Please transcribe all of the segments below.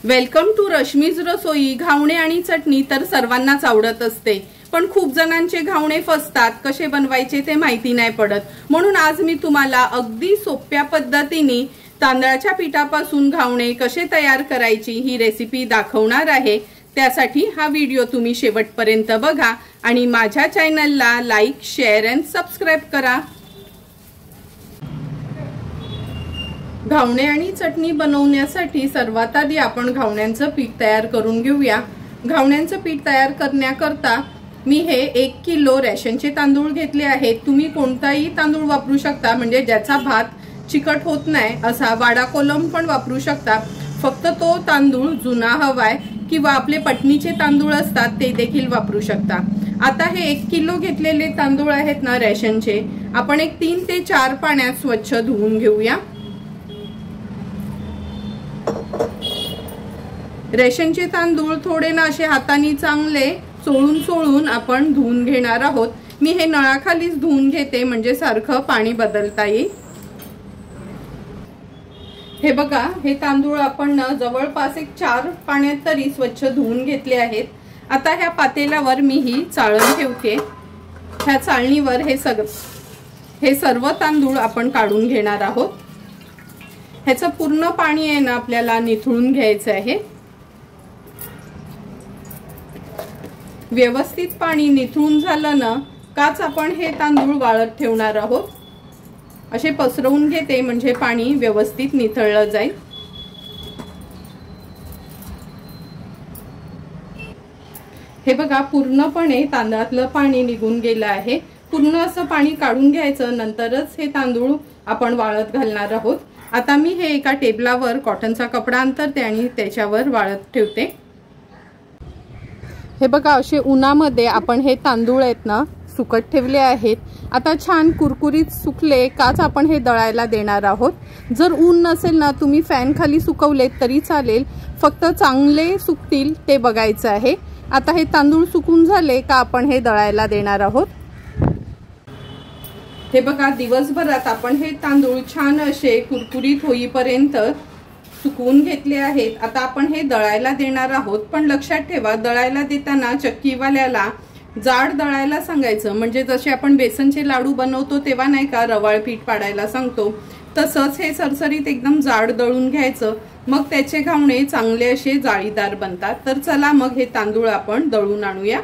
Welcome to Rashmi's रसोई। घावणे आणि चटणी तर सर्वांनाच आवडत असते, पण खूप जणांचे घावणे फसतात, कसे बनवायचे ते माहिती नाही पडत। म्हणून आज मी तुम्हाला अगदी सोप्या पद्धतीने तांदळाच्या पिठापासून घावणे कसे तयार करायची ही रेसिपी दाखवणार आहे। त्यासाठी हा व्हिडिओ तुम्ही शेवटपर्यंत बघा आणि माझ्या चॅनलला लाईक, शेअर अँड सबस्क्राइब करा। घावणे आणि चटणी बनवण्यासाठी सर्वात आधी आपण घावण्यांचं पीठ तयार करून घेऊया। घावण्यांचं पीठ तयार करण्याकरता मी हे 1 किलो रेशनचे तांदूळ घेतले आहेत। तुम्ही कोणताही तांदूळ वापरू शकता, म्हणजे ज्याचा भात चिकट होत नाही असा वाडा कोलम पण वापरू शकता। फक्त तो तांदूळ जुना हवाय किंवा आपले पटणीचे तांदूळ असतात ते देखील वापरू शकता। आता हे 1 किलो घेतलेले तांदूळ आहेत ना रेशनचे, आपण एक 3 ते 4 पाण्यात स्वच्छ धुवून घेऊया। रेशनचे तांदूळ थोडे ना असे हाताने चांगले चोळून आपण धुवून घेणार आहोत। मी हे नळाखालीच धुवून घेते, म्हणजे सारखं पाणी बदलता येईल। हे बघा, हे तांदूळ आपण जवळपास एक 4 पाण्यात तरी स्वच्छ धुवून घेतले आहेत। आता ह्या पातेल्यावर मी ही चाळण ठेवते। ह्या चाळणीवर हे सर्व तांदूळ आपण काढून घेणार आहोत। ह्याचं पूर्ण पाणी आहे ना आपल्याला निथळून घ्यायचं आहे। व्यवस्थित पाणी निथळून झालं ना काच आपण हे तांदूळ वाळत ठेवणार आहोत। असे पसरवून घेते, म्हणजे पाणी व्यवस्थित निथळलं जाईल। हे बघा, पूर्णपणे तांदळातलं पाणी निघून गेलं आहे। पूर्ण असं पाणी काढून घ्यायचं, नंतरच हे तांदूळ आपण वाळत घालणार आहोत। आता मी हे एका टेबलावर कॉटनचा कपडा अंतरते आणि त्याच्यावर वाळत ठेवते। हे बघा, असे उन्हामध्ये आपण हे तांदूळ आहेत ना सुकत ठेवले आहेत। आता छान कुरकुरीत सुकले काच आपण हे दळायला देणार आहोत। जर ऊन नसेल ना, तुम्ही फॅन खाली सुकवलेत तरी चालेल, फक्त चांगले सुकतील ते बघायचं आहे। आता हे तांदूळ सुकून झाले का आपण हे दळायला देणार आहोत। हे बघा, दिवसभरात आपण हे तांदूळ छान असे कुरकुरीत होईपर्यंत सुकवून घेतले आहेत। आता आपण हे दळायला देणार आहोत, पण लक्षात ठेवा दळायला देताना चक्कीवाल्याला जाड दळायला सांगायचं। म्हणजे जसे आपण बेसनचे लाडू बनवतो तेव्हा नाही का रवाळ पीठ पाडायला सांगतो, तसंच हे सरसरीत एकदम जाड दळून घ्यायचं। मग त्याचे घावणे चांगले असे जाळीदार बनतात। तर चला मग हे तांदूळ आपण दळून आणूया।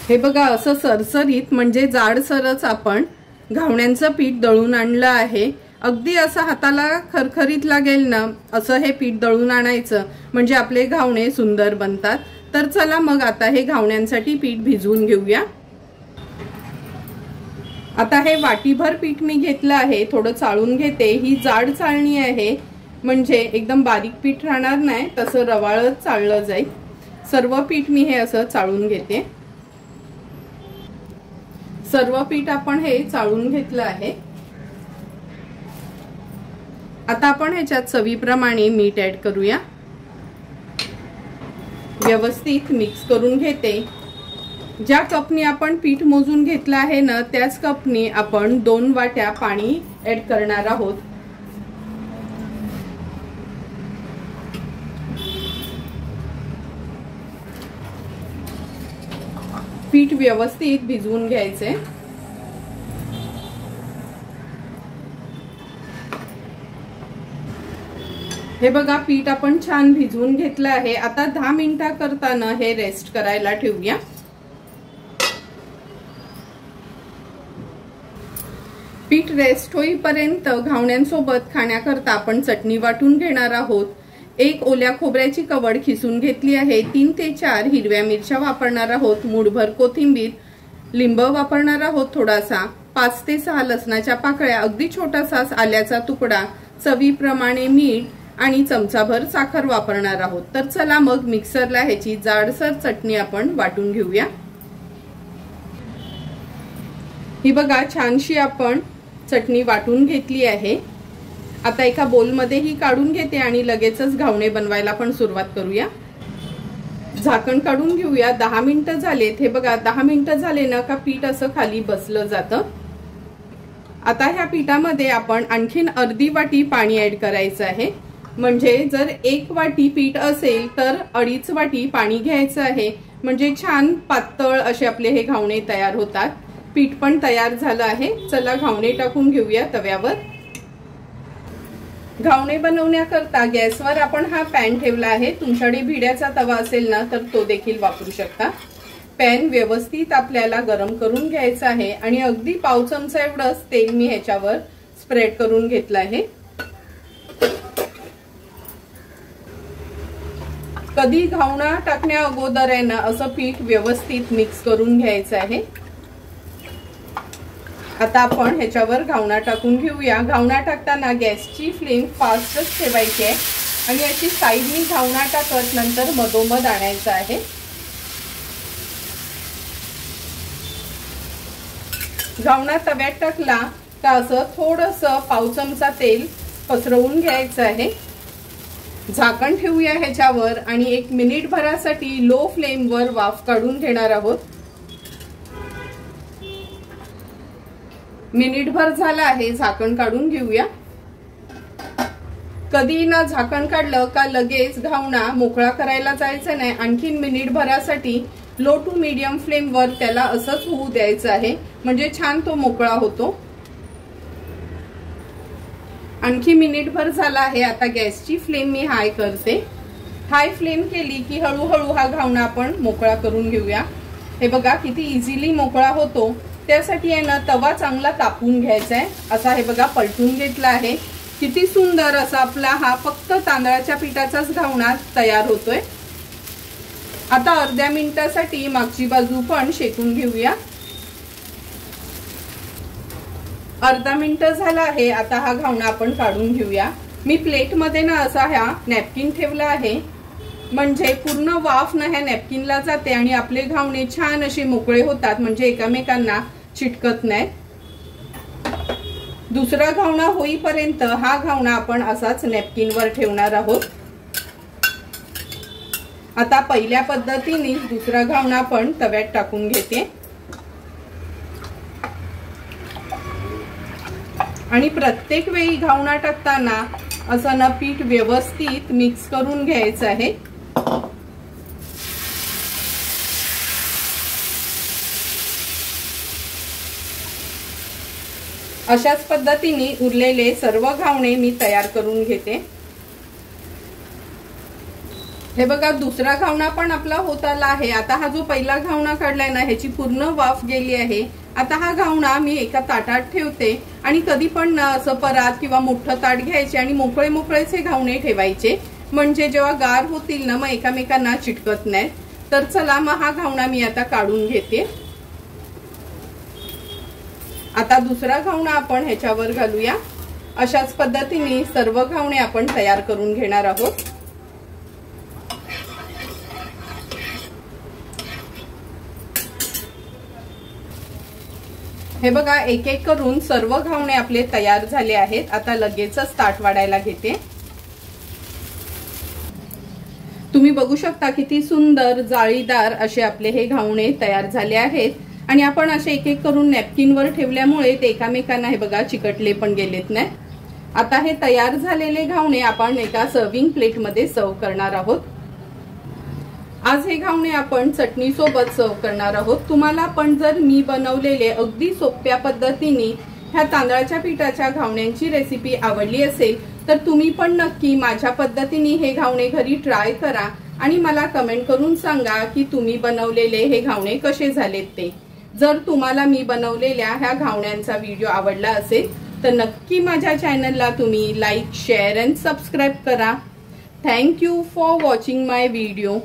हे बघा, असं सरसरीत म्हणजे जाडसरच आपण घावण्यांचं पीठ दळून आणलं आहे। अगदी असं हाताला खरखरीत लागेल ना असं हे पीठ दळून आणायचं, म्हणजे आपले घावणे सुंदर बनतात। तर चला मग आता हे घावण्यांसाठी पीठ भिजवून घेऊया। आता हे वाटीभर पीठ मी घेतलं आहे, थोडं चाळून घेते। ही जाड चाळणी आहे, म्हणजे एकदम बारीक पीठ राहणार नाही, तसं रवाळच चाळलं जाईल। सर्व पीठ मी हे असं चाळून घेते। सर्व पीठ आपण हे चाळून घेतलं आहे। आता आपण ह्याच्यात चवीप्रमाणे मीठ ऍड करूया। व्यवस्थित मिक्स करून घेते। ज्या कपनी आपण पीठ मोजून घेतलं आहे ना त्याच कपनी आपण 2 वाट्या पाणी ऍड करणार आहोत। पीठ व्यवस्थित भिजवून घ्यायचे। हे बघा, पीठ आपण छान भिजवून घेतलं आहे। आता 10 मिनिटाकरता ना हे रेस्ट करायला ठेवूया। पीठ रेस्ट होईपर्यंत घावण्यांसोबत खाण्याकरता आपण चटणी वाटून घेणार आहोत। 1 ओल्या खोबऱ्याची कवड खिसून घेतली आहे। 3 ते 4 हिरव्या मिरच्या वापरणार आहोत। मूठभर कोथिंबीर, लिंब वापरणार आहोत थोडासा। 5 ते 6 लसणाच्या पाकळ्या, अगदी छोटासा आल्याचा तुकडा, चवीप्रमाणे मीठ आणि चमचाभर साखर वापरणार आहोत। तर चला मग मिक्सरला ह्याची जाडसर चटणी आपण वाटून घेऊया। ही बघा, छानशी आपण चटणी वाटून घेतली आहे। आता एका बोलमध्ये ही काढून घेते आणि लगेचच घावणे बनवायला पण सुरुवात करूया। झाकण काढून घेऊया। 10 मिनिटं झालेत। हे बघा, 10 मिनिटं झाले ना का पीठ असं खाली बसलं जातं। आता ह्या पिठामध्ये आपण आणखीन अर्धी वाटी पाणी ऍड करायचं आहे। म्हणजे जर 1 वाटी पीठ असेल तर 2.5 वाटी पाणी घ्यायचं आहे, म्हणजे छान पातळ असे आपले हे घावणे तयार होतात। पीठ पण तयार झालं आहे। चला घावणे टाकून घेऊया तव्यावर। घावणे बनवण्याकरता गॅसवर आपण हा पॅन ठेवला आहे। तुमच्याकडे भिड्याचा तवा असेल ना तर तो देखील वापरू शकता। पॅन व्यवस्थित आपल्याला गरम करून घ्यायचा आहे आणि अगदी पाव चमचा एवढंच तेल मी ह्याच्यावर स्प्रेड करून घेतलं आहे। कधी घावणा टाकण्या अगोदर आहे ना असं पीठ व्यवस्थित मिक्स करून घ्यायचं आहे। आता आपण ह्याच्यावर घावणा टाकून घेऊया। घावणा टाकताना गॅसची फ्लेम फास्टच ठेवायची आहे आणि अशी साईडनी घावणा टाकत नंतर मधोमध आणायचं आहे। घावणा तव्यात टाकला का असं थोडंसं पाव चमचा तेल पसरवून घ्यायचं आहे। झाकण ठेवूया ह्याच्यावर आणि 1 मिनिट भरासाठी लो फ्लेमवर वाफ काढून घेणार आहोत। मिनिटभर झाला आहे, झाकण काढून घेऊया। कधी ना झाकण काढलं का लगेच घावणा मोकळा करायला जायचं नाही। आणखीन मिनिटभरासाठी लो टू मीडियम फ्लेमवर त्याला असंच होऊ द्यायचं आहे, म्हणजे छान तो मोकळा होतो। आणखी मिनिटभर झाला आहे। आता गॅसची फ्लेम मी हाय करते। हाय फ्लेम केली की हळूहळू हा घावणा आपण मोकळा करून घेऊया। हे बघा किती इझिली मोकळा होतो। त्यासाठी आहे ना तवा चांगला तापून घ्यायचा आहे। असा हे बघा पलटून घेतला आहे। किती सुंदर असा आपला हा फक्त तांदळाच्या पिठाचाच घावणा तयार होतोय। आता अर्ध्या मिनिटासाठी मागची बाजू पण शेकून घेऊया। अर्धा मिनिट झाला आहे। आता हा घावणा आपण काढून घेऊया। मी प्लेट मध्ये ना असा हा नॅपकिन ठेवला आहे, म्हणजे पूर्ण वाफ ना ह्या नॅपकिनला जाते आणि आपले घावणे छान असे मोकळे होतात, म्हणजे एकमेकांना चिटकत नाही। दुसरा घावणा होईपर्यंत हा घावणा आपण असाच नॅपकिनवर ठेवणार आहोत। आता पहिल्या पद्धतीने दुसरा घावणा पण तव्यात टाकून घेते आणि प्रत्येक वेळी घावणा टाकताना असं ना पीठ व्यवस्थित मिक्स करून घ्यायचं आहे। अशाच पद्धतीने उरलेले सर्व घावणे मी तयार करून घेते। हे बघा दुसरा घावणा पण आपला होत आला आहे। आता हा जो पहिला घावणा काढलाय ना ह्याची पूर्ण वाफ गेली आहे। आता हा घावणा मी एका ताटात ठेवते आणि कधी पण ना असं परात किंवा मोठं ताट घ्यायचे आणि मोकळे मोकळेच हे घावणे ठेवायचे, म्हणजे जेव्हा गार होतील ना मग एकमेकांना चिटकत नाही। तर चला मग हा घावणा मी आता काढून घेते। आता दुसरा घावणा आपण ह्याच्यावर घालूया। अशाच पद्धतीने सर्व घावणे आपण तयार करून घेणार आहोत। हे बघा एक एक करून सर्व घावणे आपले तयार झाले आहेत। आता लगेचच ताट वाढायला घेते। तुम्ही बघू शकता किती सुंदर जाळीदार असे आपले हे घावणे तयार झाले आहेत आणि आपण असे एक एक करून नॅपकिनवर ठेवल्यामुळे ते एकमेकांना हे बघा चिकटले पण गेलेत नाही। आता हे तयार झालेले घावणे आपण एका सर्विंग प्लेट मध्ये सर्व करणार आहोत। आज हे घावणे आपण चटणी सोबत सर्व करणार आहोत। तुम्हाला पण जर मी बनवलेले अगदी सोप्या पद्धतीने ह्या तांदळाच्या पिठाच्या घावण्यांची रेसिपी आवडली असेल तर तुम्ही पण नक्की माझ्या पद्धतीने हे घावणे घरी ट्राय करा आणि मला कमेंट करून सांगा की तुम्ही बनवलेले हे घावणे कसे झालेत ते। जर तुम्हाला मी बनवलेल्या ह्या घावण्यांचा व्हिडिओ आवडला असेल तर नक्की माझ्या चॅनलला तुम्ही लाईक, शेअर अँड सबस्क्राईब करा। Thank you for watching my video.